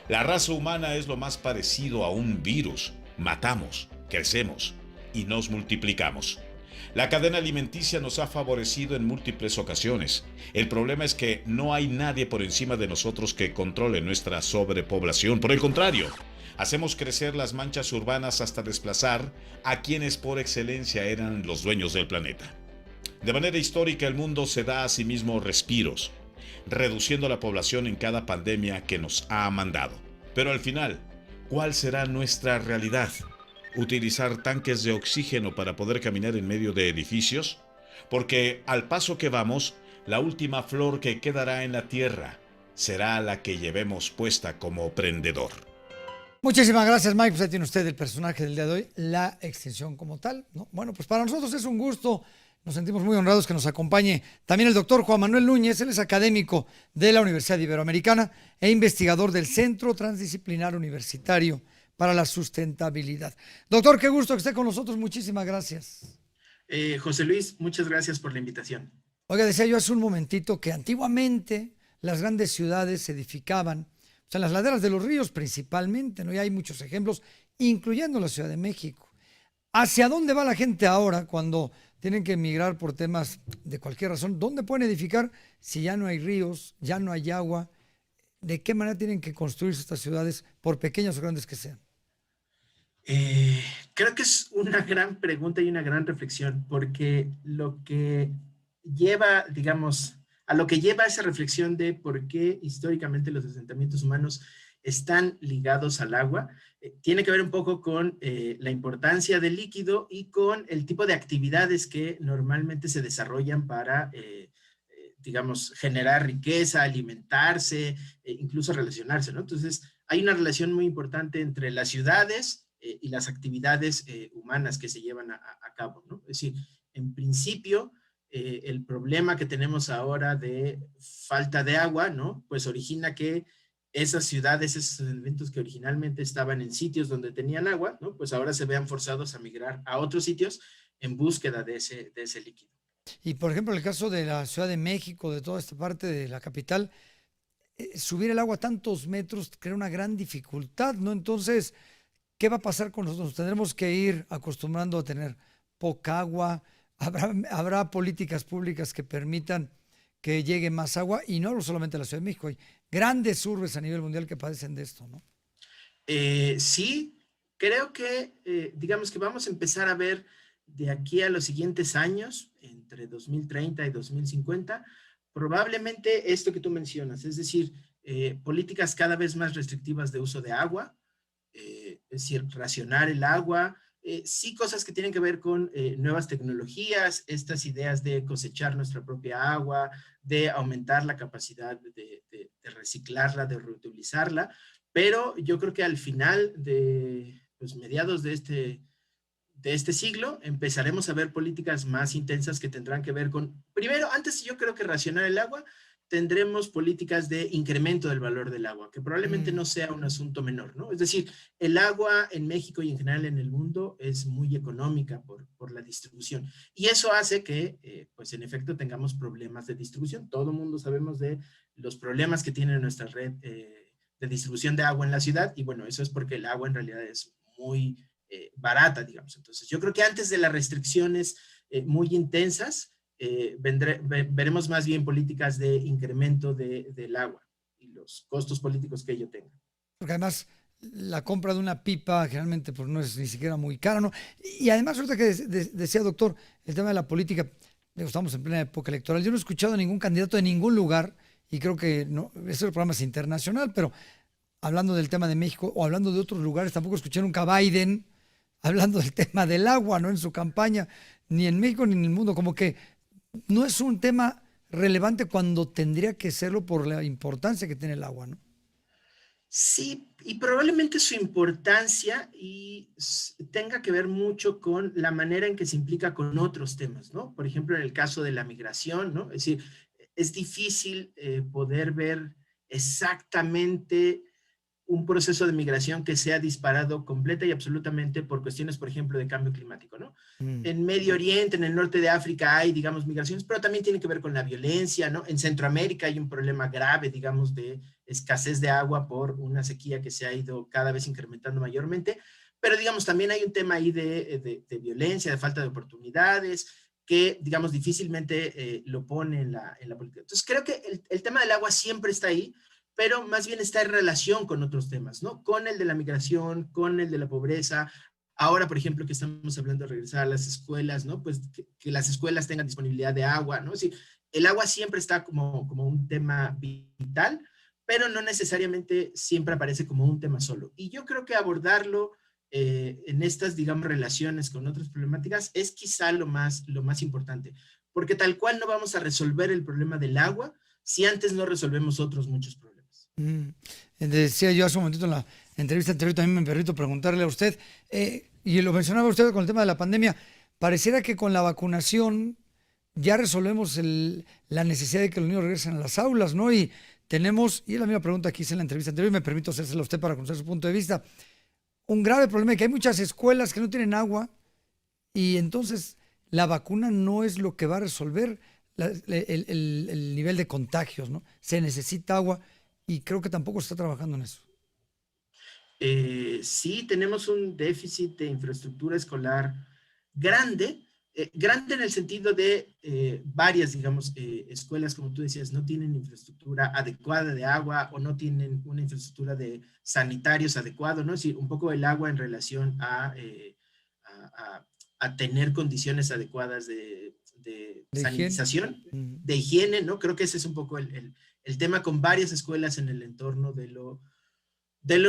La raza humana es lo más parecido a un virus. Matamos, crecemos y nos multiplicamos. La cadena alimenticia nos ha favorecido en múltiples ocasiones. El problema es que no hay nadie por encima de nosotros que controle nuestra sobrepoblación. Por el contrario, hacemos crecer las manchas urbanas hasta desplazar a quienes por excelencia eran los dueños del planeta. De manera histórica, el mundo se da a sí mismo respiros, reduciendo la población en cada pandemia que nos ha mandado. Pero al final, ¿cuál será nuestra realidad? ¿Utilizar tanques de oxígeno para poder caminar en medio de edificios? Porque al paso que vamos, la última flor que quedará en la tierra será la que llevemos puesta como prendedor. Muchísimas gracias, Mike. Pues ahí tiene usted el personaje del día de hoy, la extinción como tal, ¿no? Bueno, pues para nosotros es un gusto. Nos sentimos muy honrados que nos acompañe también el doctor Juan Manuel Núñez. Él es académico de la Universidad Iberoamericana e investigador del Centro Transdisciplinar Universitario para la Sustentabilidad. Doctor, qué gusto que esté con nosotros. Muchísimas gracias. José Luis, muchas gracias por la invitación. Oiga, decía yo hace un momentito que antiguamente las grandes ciudades se edificaban, o sea, en las laderas de los ríos principalmente, ¿no? Y hay muchos ejemplos, incluyendo la Ciudad de México. ¿Hacia dónde va la gente ahora cuando tienen que emigrar por temas de cualquier razón? ¿Dónde pueden edificar si ya no hay ríos, ya no hay agua? ¿De qué manera tienen que construirse estas ciudades, por pequeñas o grandes que sean? Creo que es una gran pregunta y una gran reflexión, porque lo que lleva, digamos, a lo que lleva esa reflexión de por qué históricamente los asentamientos humanos están ligados al agua, tiene que ver un poco con la importancia del líquido y con el tipo de actividades que normalmente se desarrollan para, digamos, generar riqueza, alimentarse, incluso relacionarse, ¿no? Entonces, hay una relación muy importante entre las ciudades y las actividades humanas que se llevan a cabo, ¿no? Es decir, en principio, el problema que tenemos ahora de falta de agua, ¿no? Pues origina que esas ciudades, esos elementos que originalmente estaban en sitios donde tenían agua, ¿no? Pues ahora se vean forzados a migrar a otros sitios en búsqueda de ese líquido. Y por ejemplo, en el caso de la Ciudad de México, de toda esta parte de la capital, subir el agua a tantos metros crea una gran dificultad, ¿no? Entonces, ¿qué va a pasar con nosotros? Tendremos que ir acostumbrando a tener poca agua. Habrá políticas públicas que permitan que llegue más agua, y no solamente a la Ciudad de México, hay grandes urbes a nivel mundial que padecen de esto, ¿no? Sí, creo que, digamos que vamos a empezar a ver de aquí a los siguientes años, entre 2030 y 2050, probablemente esto que tú mencionas, es decir, políticas cada vez más restrictivas de uso de agua, es decir, racionar el agua, sí cosas que tienen que ver con nuevas tecnologías, estas ideas de cosechar nuestra propia agua, de aumentar la capacidad de reciclarla, de reutilizarla, pero yo creo que al final de pues, mediados de este siglo empezaremos a ver políticas más intensas que tendrán que ver con, primero, antes yo creo que racionar el agua, tendremos políticas de incremento del valor del agua, que probablemente no sea un asunto menor, ¿no? Es decir, el agua en México y en general en el mundo es muy económica por la distribución. Y eso hace que, pues en efecto, tengamos problemas de distribución. Todo el mundo sabemos de los problemas que tiene nuestra red de distribución de agua en la ciudad, y bueno, eso es porque el agua en realidad es muy barata, digamos. Entonces, yo creo que antes de las restricciones muy intensas, veremos más bien políticas de incremento del agua y los costos políticos que ello tenga. Porque además la compra de una pipa generalmente pues no es ni siquiera muy cara, ¿no? Y además ahorita que decía doctor, el tema de la política, estamos en plena época electoral, yo no he escuchado a ningún candidato de ningún lugar, y creo que no, ese programa es internacional, pero hablando del tema de México o hablando de otros lugares, tampoco escuché nunca a Biden hablando del tema del agua, ¿no? En su campaña, ni en México ni en el mundo, como que no es un tema relevante cuando tendría que serlo por la importancia que tiene el agua, ¿no? Sí, y probablemente su importancia tenga que ver mucho con la manera en que se implica con otros temas, ¿no? Por ejemplo, en el caso de la migración, ¿no? Es decir, es difícil poder ver exactamente un proceso de migración que sea disparado completa y absolutamente por cuestiones, por ejemplo, de cambio climático, ¿no? En Medio Oriente, en el norte de África hay, digamos, migraciones, pero también tiene que ver con la violencia, ¿no? En Centroamérica hay un problema grave, digamos, de escasez de agua por una sequía que se ha ido cada vez incrementando mayormente, pero, digamos, también hay un tema ahí de violencia, de falta de oportunidades, que, digamos, difícilmente lo pone en la política. Entonces, creo que el tema del agua siempre está ahí, pero más bien está en relación con otros temas, ¿no? Con el de la migración, con el de la pobreza. Ahora, por ejemplo, que estamos hablando de regresar a las escuelas, ¿no? Pues que las escuelas tengan disponibilidad de agua, ¿no? Es decir, el agua siempre está como un tema vital, pero no necesariamente siempre aparece como un tema solo. Y yo creo que abordarlo en estas, digamos, relaciones con otras problemáticas es quizá lo más importante, porque tal cual no vamos a resolver el problema del agua si antes no resolvemos otros muchos problemas. Decía yo hace un momentito en la entrevista anterior, también me permito preguntarle a usted, y lo mencionaba usted con el tema de la pandemia, pareciera que con la vacunación ya resolvemos la necesidad de que los niños regresen a las aulas, ¿no? Y tenemos, y es la misma pregunta que hice en la entrevista anterior, y me permito hacérsela a usted para conocer su punto de vista, un grave problema es que hay muchas escuelas que no tienen agua y entonces la vacuna no es lo que va a resolver el nivel de contagios, ¿no? Se necesita agua y creo que tampoco se está trabajando en eso. Sí, tenemos un déficit de infraestructura escolar grande, grande en el sentido de varias, digamos, escuelas, como tú decías, no tienen infraestructura adecuada de agua o no tienen una infraestructura de sanitarios adecuado, ¿no? Es decir, un poco el agua en relación a tener condiciones adecuadas de sanitización, de higiene, ¿no? Creo que ese es un poco el tema con varias escuelas en el entorno de lo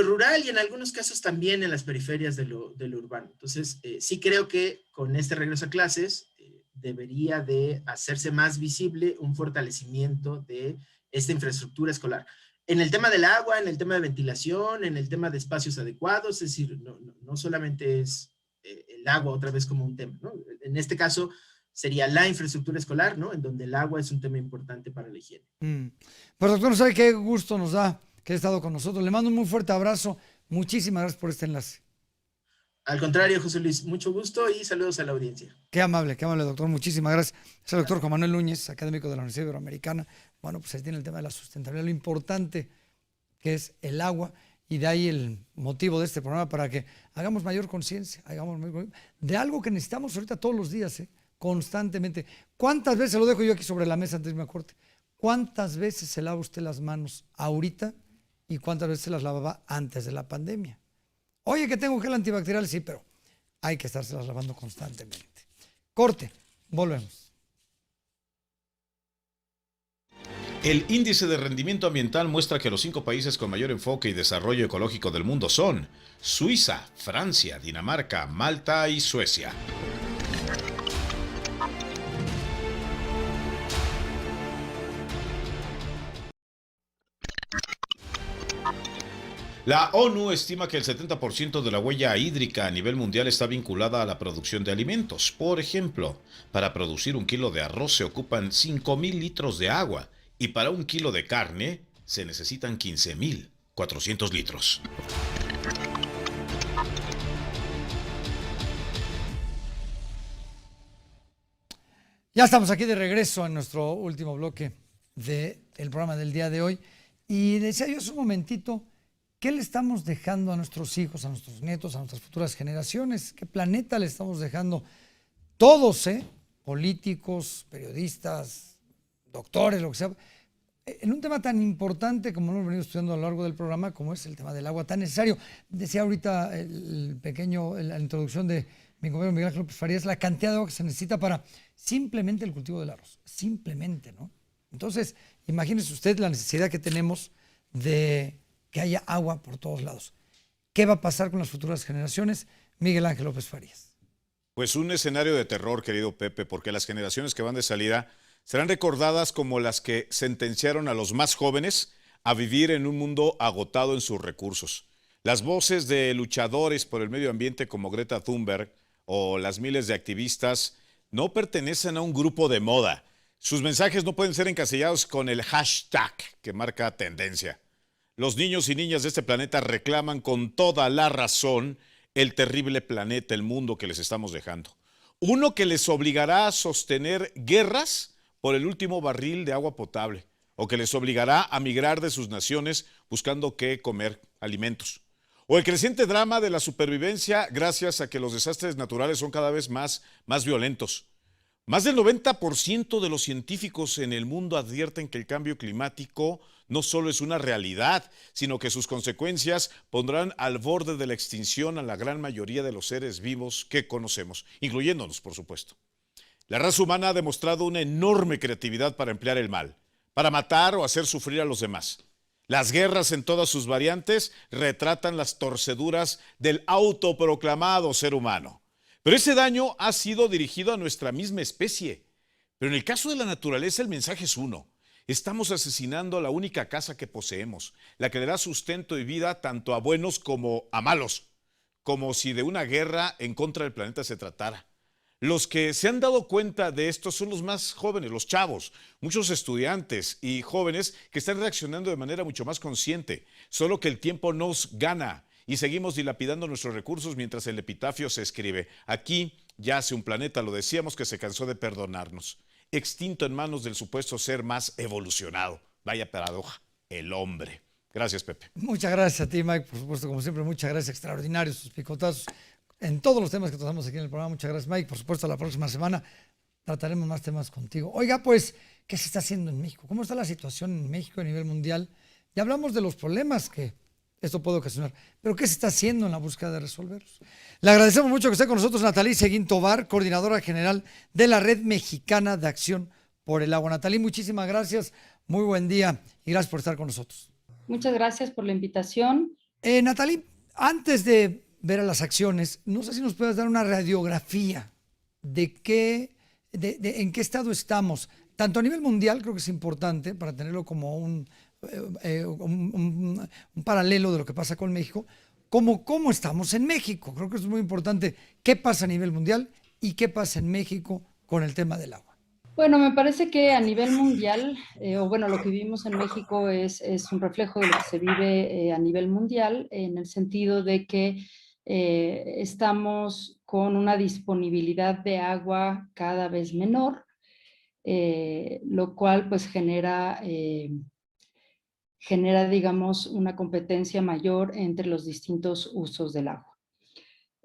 rural y en algunos casos también en las periferias de lo urbano. Entonces, sí creo que con este regreso a clases debería de hacerse más visible un fortalecimiento de esta infraestructura escolar. En el tema del agua, en el tema de ventilación, en el tema de espacios adecuados, es decir, no solamente es el agua otra vez como un tema, ¿no? En este caso sería la infraestructura escolar, ¿no? En donde el agua es un tema importante para la higiene. Pues doctor, ¿sabe qué gusto nos da que ha estado con nosotros? Le mando un muy fuerte abrazo. Muchísimas gracias por este enlace. Al contrario, José Luis, mucho gusto y saludos a la audiencia. Qué amable, doctor. Muchísimas gracias. Es el doctor Juan Manuel Núñez, académico de la Universidad Iberoamericana. Bueno, pues ahí tiene el tema de la sustentabilidad, lo importante que es el agua, y de ahí el motivo de este programa para que hagamos mayor conciencia, de algo que necesitamos ahorita todos los días, constantemente. ¿Cuántas veces, lo dejo yo aquí sobre la mesa antes de irme a corte, cuántas veces se lava usted las manos ahorita y cuántas veces se las lavaba antes de la pandemia? Oye, que tengo gel antibacterial, sí, pero hay que estárselas lavando constantemente. Corte, volvemos. El índice de rendimiento ambiental muestra que los 5 países con mayor enfoque y desarrollo ecológico del mundo son Suiza, Francia, Dinamarca, Malta y Suecia. La ONU estima que el 70% de la huella hídrica a nivel mundial está vinculada a la producción de alimentos. Por ejemplo, para producir 1 kilo de arroz se ocupan 5,000 litros de agua y para 1 kilo de carne se necesitan 15,400 litros. Ya estamos aquí de regreso en nuestro último bloque del programa del día de hoy. Y decía yo hace un momentito, ¿qué le estamos dejando a nuestros hijos, a nuestros nietos, a nuestras futuras generaciones? ¿Qué planeta le estamos dejando? Todos, políticos, periodistas, doctores, lo que sea, en un tema tan importante como lo hemos venido estudiando a lo largo del programa, como es el tema del agua, tan necesario. Decía ahorita la introducción de mi compañero Miguel Ángel López Farías, la cantidad de agua que se necesita para simplemente el cultivo del arroz. Simplemente, ¿no? Entonces, imagínese usted la necesidad que tenemos de que haya agua por todos lados. ¿Qué va a pasar con las futuras generaciones? Miguel Ángel López Farías. Pues un escenario de terror, querido Pepe, porque las generaciones que van de salida serán recordadas como las que sentenciaron a los más jóvenes a vivir en un mundo agotado en sus recursos. Las voces de luchadores por el medio ambiente como Greta Thunberg o las miles de activistas no pertenecen a un grupo de moda. Sus mensajes no pueden ser encasillados con el hashtag que marca tendencia. Los niños y niñas de este planeta reclaman con toda la razón el terrible planeta, el mundo que les estamos dejando. Uno que les obligará a sostener guerras por el último barril de agua potable, o que les obligará a migrar de sus naciones buscando qué comer, alimentos. O el creciente drama de la supervivencia gracias a que los desastres naturales son cada vez más violentos. Más del 90% de los científicos en el mundo advierten que el cambio climático no solo es una realidad, sino que sus consecuencias pondrán al borde de la extinción a la gran mayoría de los seres vivos que conocemos, incluyéndonos, por supuesto. La raza humana ha demostrado una enorme creatividad para emplear el mal, para matar o hacer sufrir a los demás. Las guerras en todas sus variantes retratan las torceduras del autoproclamado ser humano. Pero ese daño ha sido dirigido a nuestra misma especie. Pero en el caso de la naturaleza el mensaje es uno. Estamos asesinando la única casa que poseemos, la que le da sustento y vida tanto a buenos como a malos, como si de una guerra en contra del planeta se tratara. Los que se han dado cuenta de esto son los más jóvenes, los chavos, muchos estudiantes y jóvenes que están reaccionando de manera mucho más consciente, solo que el tiempo nos gana y seguimos dilapidando nuestros recursos mientras el epitafio se escribe. Aquí yace un planeta, lo decíamos, que se cansó de perdonarnos, extinto en manos del supuesto ser más evolucionado. Vaya paradoja, el hombre. Gracias, Pepe. Muchas gracias a ti, Mike, por supuesto, como siempre, muchas gracias, extraordinarios sus picotazos en todos los temas que tratamos aquí en el programa. Muchas gracias, Mike. Por supuesto, la próxima semana trataremos más temas contigo. Oiga, pues, ¿qué se está haciendo en México? ¿Cómo está la situación en México a nivel mundial? Ya hablamos de los problemas que esto puede ocasionar, pero ¿qué se está haciendo en la búsqueda de resolverlos? Le agradecemos mucho que esté con nosotros Natalí Seguín Tobar, coordinadora general de la Red Mexicana de Acción por el Agua. Natalí, muchísimas gracias, muy buen día y gracias por estar con nosotros. Muchas gracias por la invitación. Natalí, antes de ver a las acciones, no sé si nos puedes dar una radiografía de en qué estado estamos, tanto a nivel mundial, creo que es importante para tenerlo como un paralelo de lo que pasa con México, como cómo estamos en México. Creo que es muy importante qué pasa a nivel mundial y qué pasa en México con el tema del agua. Bueno, me parece que a nivel mundial, lo que vivimos en México es un reflejo de lo que se vive a nivel mundial, en el sentido de que estamos con una disponibilidad de agua cada vez menor, lo cual pues genera, digamos, una competencia mayor entre los distintos usos del agua.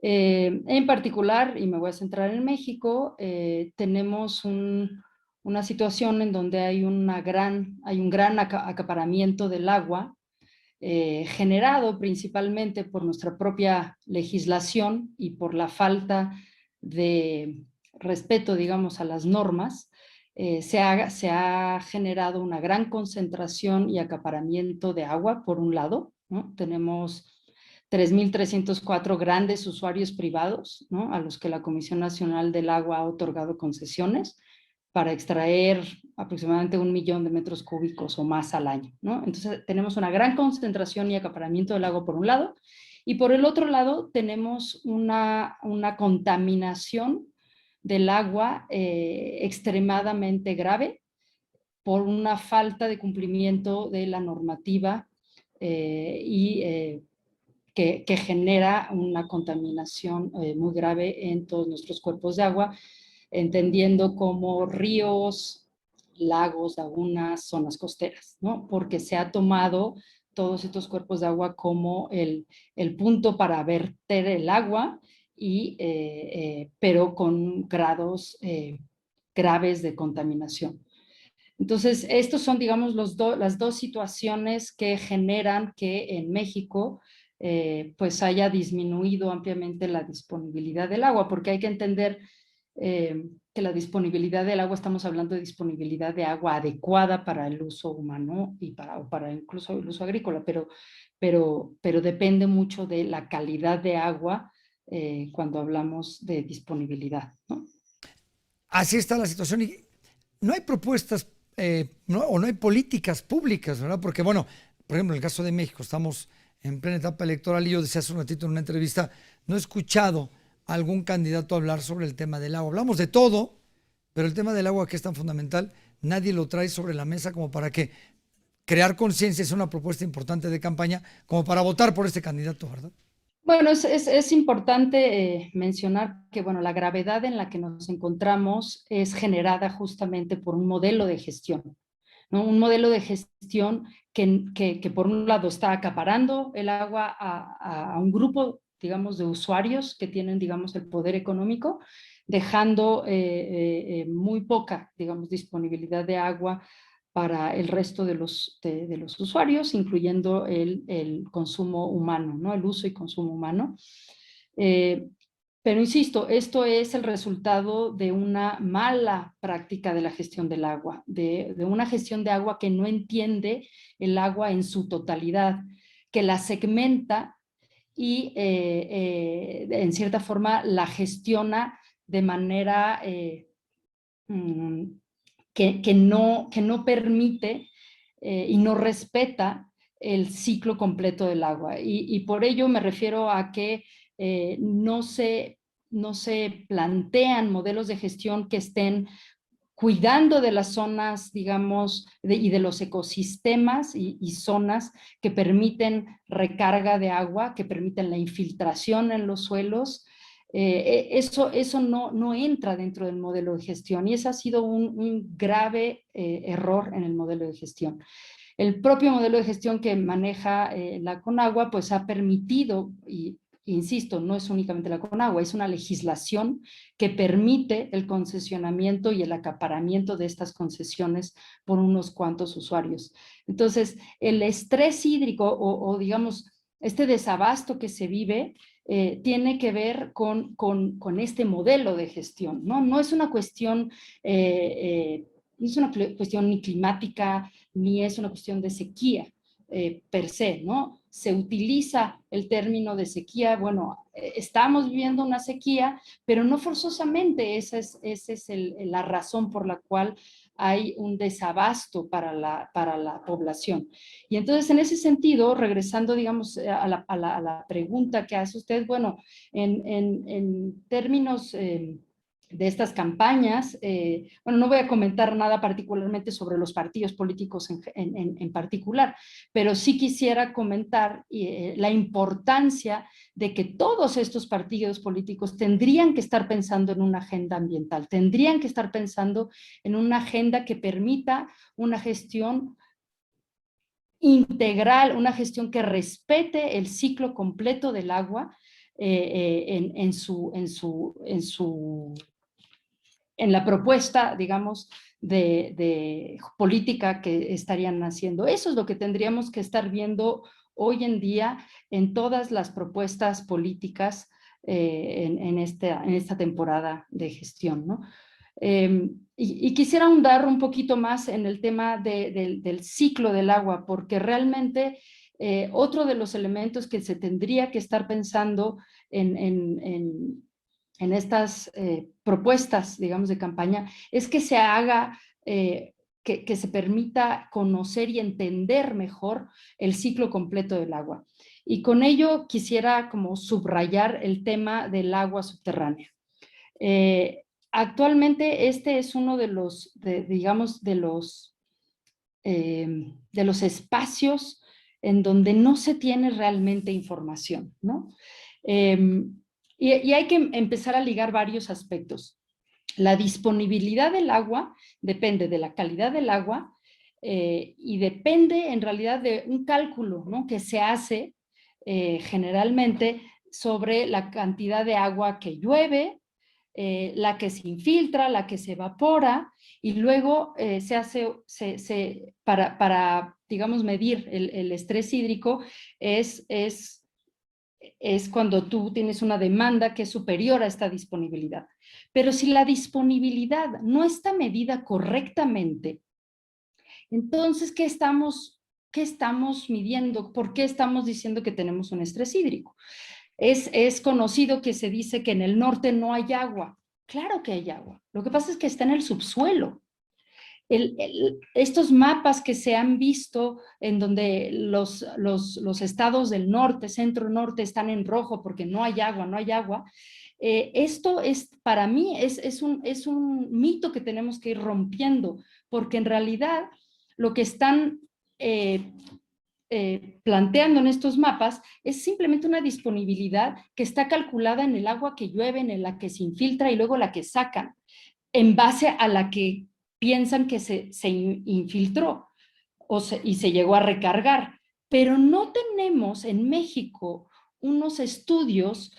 En particular, y me voy a centrar en México, tenemos una situación en donde hay un gran acaparamiento del agua, generado principalmente por nuestra propia legislación y por la falta de respeto, digamos, a las normas. Se ha generado una gran concentración y acaparamiento de agua, por un lado, ¿no? Tenemos 3.304 grandes usuarios privados, ¿no?, a los que la Comisión Nacional del Agua ha otorgado concesiones para extraer aproximadamente 1 millón de metros cúbicos o más al año, ¿no? Entonces tenemos una gran concentración y acaparamiento del agua por un lado, y por el otro lado tenemos una contaminación del agua extremadamente grave por una falta de cumplimiento de la normativa que genera una contaminación muy grave en todos nuestros cuerpos de agua, entendiendo como ríos, lagos, lagunas, zonas costeras, ¿no? Porque se ha tomado todos estos cuerpos de agua como el punto para verter el agua, pero con grados graves de contaminación. Entonces, estos son, digamos, las dos situaciones que generan que en México pues haya disminuido ampliamente la disponibilidad del agua, porque hay que entender que la disponibilidad del agua, estamos hablando de disponibilidad de agua adecuada para el uso humano y para incluso el uso agrícola, pero depende mucho de la calidad de agua cuando hablamos de disponibilidad, ¿no? Así está la situación y no hay propuestas o no hay políticas públicas, ¿verdad? Porque, bueno, por ejemplo, en el caso de México, estamos en plena etapa electoral y yo decía hace un ratito en una entrevista, no he escuchado a algún candidato hablar sobre el tema del agua. Hablamos de todo, pero el tema del agua, que es tan fundamental, nadie lo trae sobre la mesa como para que crear conciencia. Es una propuesta importante de campaña como para votar por este candidato, ¿verdad? Bueno, es importante mencionar que, bueno, la gravedad en la que nos encontramos es generada justamente por un modelo de gestión, ¿no? Un modelo de gestión que por un lado está acaparando el agua a un grupo, digamos, de usuarios que tienen, digamos, el poder económico, dejando muy poca, digamos, disponibilidad de agua para el resto de los usuarios, incluyendo el consumo humano, ¿no? El uso y consumo humano. Pero insisto, esto es el resultado de una mala práctica de la gestión del agua, de una gestión de agua que no entiende el agua en su totalidad, que la segmenta y en cierta forma la gestiona de manera que no permite y no respeta el ciclo completo del agua. Y por ello me refiero a que no se plantean modelos de gestión que estén cuidando de las zonas, digamos, y de los ecosistemas y zonas que permiten recarga de agua, que permiten la infiltración en los suelos. Eso no entra dentro del modelo de gestión, y ese ha sido un grave error en el modelo de gestión. El propio modelo de gestión que maneja la Conagua pues ha permitido, y insisto, no es únicamente la Conagua, es una legislación que permite el concesionamiento y el acaparamiento de estas concesiones por unos cuantos usuarios. Entonces, el estrés hídrico o digamos, este desabasto que se vive tiene que ver con este modelo de gestión, ¿no? No es una cuestión ni climática, ni es una cuestión de sequía per se, ¿no? Se utiliza el término de sequía, bueno, estamos viviendo una sequía, pero no forzosamente esa es la razón por la cual hay un desabasto para la población. Y entonces, en ese sentido, regresando, digamos, a la pregunta que hace usted, bueno, en términos de estas campañas, bueno, no voy a comentar nada particularmente sobre los partidos políticos en particular, pero sí quisiera comentar la importancia de que todos estos partidos políticos tendrían que estar pensando en una agenda ambiental, tendrían que estar pensando en una agenda que permita una gestión integral, una gestión que respete el ciclo completo del agua en la propuesta, digamos, de política que estarían haciendo. Eso es lo que tendríamos que estar viendo hoy en día en todas las propuestas políticas en esta temporada de gestión, ¿no? Y quisiera ahondar un poquito más en el tema del ciclo del agua, porque realmente otro de los elementos que se tendría que estar pensando en estas propuestas, digamos, de campaña, es que se haga, que se permita conocer y entender mejor el ciclo completo del agua. Y con ello quisiera como subrayar el tema del agua subterránea. Actualmente este es uno de los, digamos, de los espacios en donde no se tiene realmente información, ¿no? Y hay que empezar a ligar varios aspectos. La disponibilidad del agua depende de la calidad del agua y depende en realidad de un cálculo, ¿no?, que se hace generalmente sobre la cantidad de agua que llueve, la que se infiltra, la que se evapora, y luego se hace, para digamos, medir el estrés hídrico es cuando tú tienes una demanda que es superior a esta disponibilidad. Pero si la disponibilidad no está medida correctamente, entonces, ¿qué estamos midiendo? ¿Por qué estamos diciendo que tenemos un estrés hídrico? Es conocido que se dice que en el norte no hay agua. Claro que hay agua. Lo que pasa es que está en el subsuelo. Estos mapas que se han visto en donde los estados del norte, centro-norte, están en rojo porque no hay agua, esto es, para mí, es un mito que tenemos que ir rompiendo, porque en realidad lo que están planteando en estos mapas es simplemente una disponibilidad que está calculada en el agua que llueve, en la que se infiltra y luego la que sacan, en base a la que piensan que se infiltró y se llegó a recargar. Pero no tenemos en México unos estudios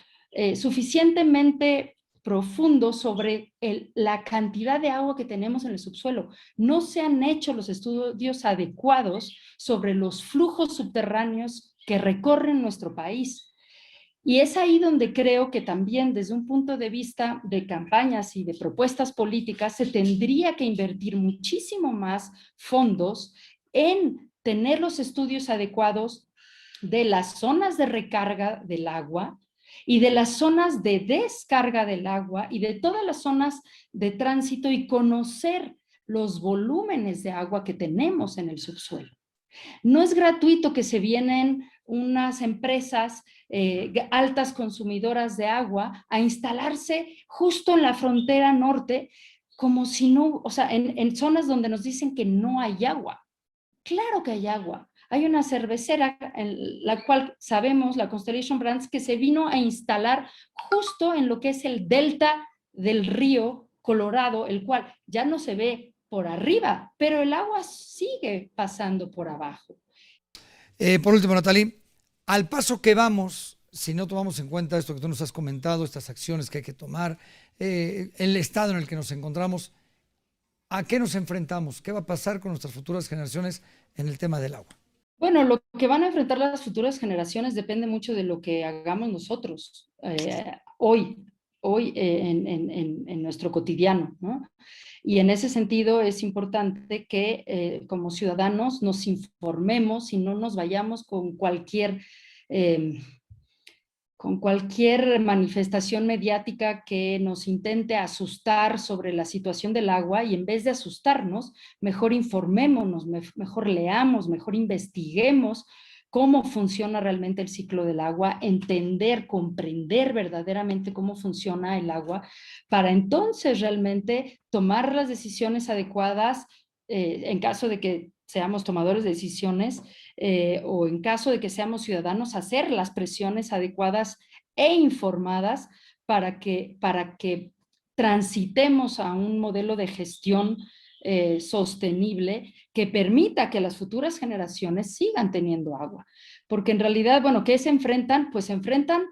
suficientemente profundos sobre la cantidad de agua que tenemos en el subsuelo. No se han hecho los estudios adecuados sobre los flujos subterráneos que recorren nuestro país. Y es ahí donde creo que también desde un punto de vista de campañas y de propuestas políticas se tendría que invertir muchísimo más fondos en tener los estudios adecuados de las zonas de recarga del agua y de las zonas de descarga del agua y de todas las zonas de tránsito, y conocer los volúmenes de agua que tenemos en el subsuelo. No es gratuito que se vienen unas empresas altas consumidoras de agua a instalarse justo en la frontera norte, como si no, o sea, en zonas donde nos dicen que no hay agua. Claro que hay agua. Hay una cervecera en la cual sabemos, la Constellation Brands, que se vino a instalar justo en lo que es el delta del río Colorado, el cual ya no se ve por arriba, pero el agua sigue pasando por abajo. Por último, Natalie, al paso que vamos, si no tomamos en cuenta esto que tú nos has comentado, estas acciones que hay que tomar, el estado en el que nos encontramos, ¿a qué nos enfrentamos? ¿Qué va a pasar con nuestras futuras generaciones en el tema del agua? Bueno, lo que van a enfrentar las futuras generaciones depende mucho de lo que hagamos nosotros hoy en nuestro cotidiano, ¿no? Y en ese sentido es importante que como ciudadanos nos informemos y no nos vayamos con cualquier manifestación mediática que nos intente asustar sobre la situación del agua, y en vez de asustarnos, mejor informémonos, mejor leamos, mejor investiguemos cómo funciona realmente el ciclo del agua, entender, comprender verdaderamente cómo funciona el agua, para entonces realmente tomar las decisiones adecuadas en caso de que seamos tomadores de decisiones o en caso de que seamos ciudadanos, hacer las presiones adecuadas e informadas para que transitemos a un modelo de gestión sostenible que permita que las futuras generaciones sigan teniendo agua. Porque en realidad, bueno, ¿qué se enfrentan? Pues se enfrentan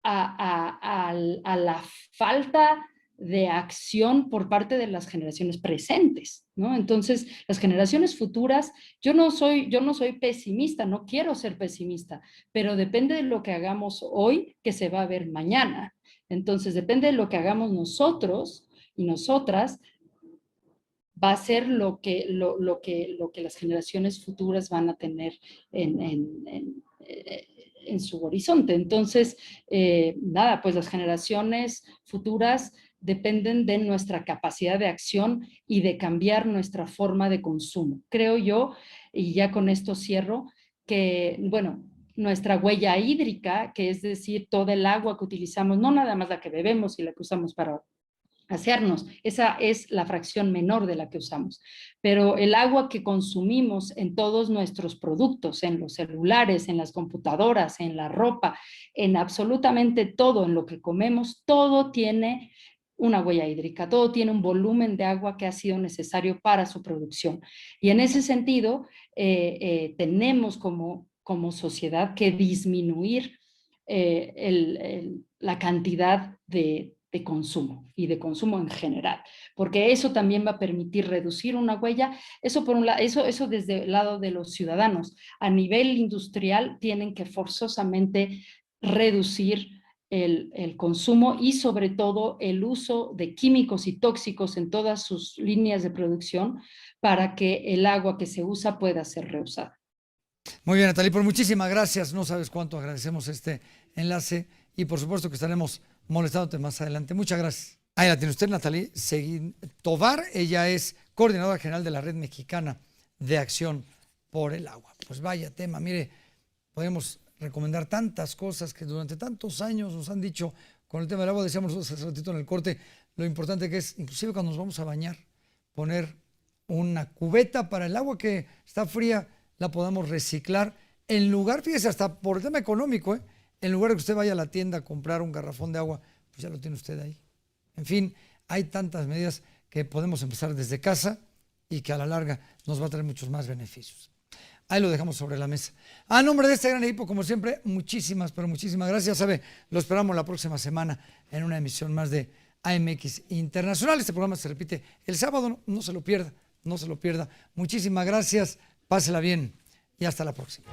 a la falta de acción por parte de las generaciones presentes, ¿no? Entonces, las generaciones futuras, yo no soy pesimista, no quiero ser pesimista, pero depende de lo que hagamos hoy, que se va a ver mañana. Entonces, depende de lo que hagamos nosotros y nosotras, va a ser lo que las generaciones futuras van a tener en su horizonte. Entonces, nada, pues las generaciones futuras dependen de nuestra capacidad de acción y de cambiar nuestra forma de consumo. Creo yo, y ya con esto cierro, que, bueno, nuestra huella hídrica, que es decir, todo el agua que utilizamos, no nada más la que bebemos y la que usamos para asearnos, esa es la fracción menor de la que usamos, pero el agua que consumimos en todos nuestros productos, en los celulares, en las computadoras, en la ropa, en absolutamente todo, en lo que comemos, todo tiene una huella hídrica, todo tiene un volumen de agua que ha sido necesario para su producción. Y en ese sentido, tenemos como sociedad que disminuir la cantidad de consumo y de consumo en general, porque eso también va a permitir reducir una huella. Eso por un lado, eso desde el lado de los ciudadanos. A nivel industrial tienen que forzosamente reducir el consumo y sobre todo el uso de químicos y tóxicos en todas sus líneas de producción para que el agua que se usa pueda ser reusada. Muy bien, Natalie, pues muchísimas gracias. No sabes cuánto agradecemos este enlace y por supuesto que estaremos molestándote más adelante. Muchas gracias. Ahí la tiene usted, Natalie Seguín Tovar. Ella es coordinadora general de la Red Mexicana de Acción por el Agua. Pues vaya tema, mire, podemos recomendar tantas cosas que durante tantos años nos han dicho con el tema del agua. Decíamos hace ratito en el corte lo importante que es, inclusive cuando nos vamos a bañar, poner una cubeta para el agua que está fría, la podamos reciclar en lugar, fíjese, hasta por el tema económico, en lugar de que usted vaya a la tienda a comprar un garrafón de agua, pues ya lo tiene usted ahí. En fin, hay tantas medidas que podemos empezar desde casa y que a la larga nos va a traer muchos más beneficios. Ahí lo dejamos sobre la mesa. A nombre de este gran equipo, como siempre, muchísimas, pero muchísimas gracias. Sabe, lo esperamos la próxima semana en una emisión más de AMX Internacional. Este programa se repite el sábado, no se lo pierda, no se lo pierda. Muchísimas gracias, pásela bien y hasta la próxima.